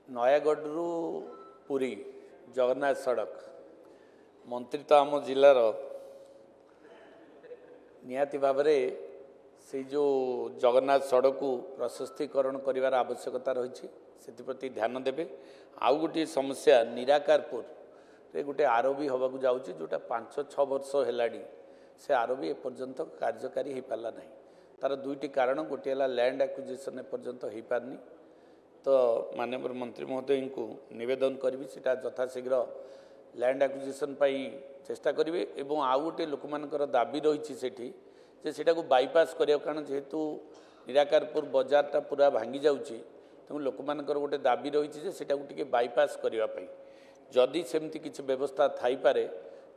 नयागढ़ पुरी जगन्नाथ सड़क मंत्री तो आम जिलार निहाती भाव से जो जगन्नाथ सड़क को प्रशस्तीकरण कर आवश्यकता रही से ध्यान देवे। आउ गोटे समस्या निराकारपुर रे गोटे आरओबी हवा को जाऊँगी जोटा 5-6 वर्ष है से आरओबी एपर्यंत कार्यकारी हो पारा ना। तार दुईटी कारण गोटे है लैंड एक्विजिशन एपर्यंत हो पारनी। तो माननीय मंत्री महोदय को निवेदन करी सीटा यथाशीघ्र लैंड एक्विजिशन चेष्टा करेंगे। एवं आउ गोटे लोक मानकर दाबी रही सेटा को बाईपास करिया कारण जेहेतु निराकारपुर बजारटा पूरा भांगी जाऊँगी तेणु लोक मानकर गोटे दाबी रही सेटा को बाईपास करने जदि सेमती किसी व्यवस्था थाई पारे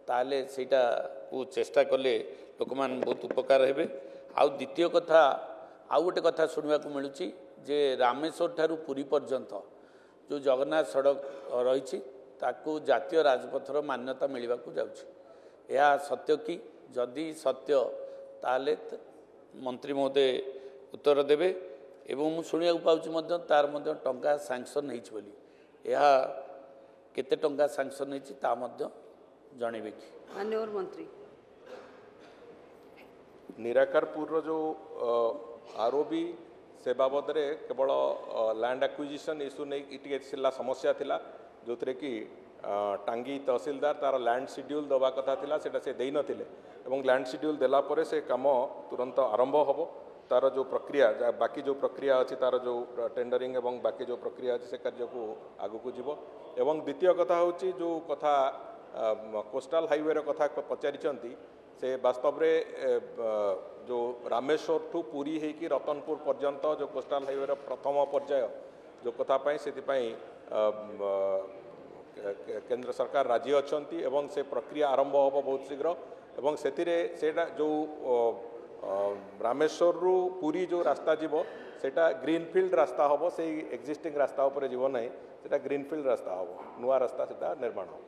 ताले सेटा को चेष्टा कले लोक मान बहुत उपकार हेबे। आउ द्वितीय कथा आउ गोटे कथा शुणा मिलूँ जे रामेश्वर ठारू पुरी पर्यंत जो जगन्नाथ सड़क रही ताकू जातीय राजपथर मान्यता मिलवा जाऊँगी। यह सत्य कि जदि सत्य ताले मंत्री महोदय उत्तर देवे। एवं मु शुणा पाऊँ तार टंका सैंक्शन होली यह केते टंका सैंक्शन होती जनइबे कि माननीय मंत्री निराकारपुर जो आरओबी से बाबद केवल लैंड एक्विजिशन इश्यू नहीं समस्या थिला जो थे कि टांगी तहसीलदार तार लैंड शेड्यूल दवा कथा थिला सेटा से देई नथिले एवं लैंड शेड्यूल देला परे से काम तुरंत आरंभ होबो। तार जो प्रक्रिया बाकी जो प्रक्रिया अच्छी तार जो टेंडरिंग एवं बाकी जो प्रक्रिया अच्छी से कार्य को आगु को जीवो। एवं द्वितीय कथा होची जो कथा कोस्टाल हाईवे कथा पचारिचंती से वास्तव रे जो रामेश्वर ठू पुरी है कि रतनपुर पर्यंत जो कोस्टाल हाईवे प्रथम पर्याय जो कथा पाई से केंद्र सरकार राजी अच्छी एवं से प्रक्रिया आरंभ होब बहुत शीघ्र। एवं सेटा जो रामेश्वर रु पुरी जो रास्ता जीवो सेटा ग्रीनफिल्ड रास्ता हम से एक्जिस्टिंग रास्ता उपर जीव ना सेटा ग्रीनफिल्ड रास्ता हम नुआ रास्ता सेटा निर्माण हो।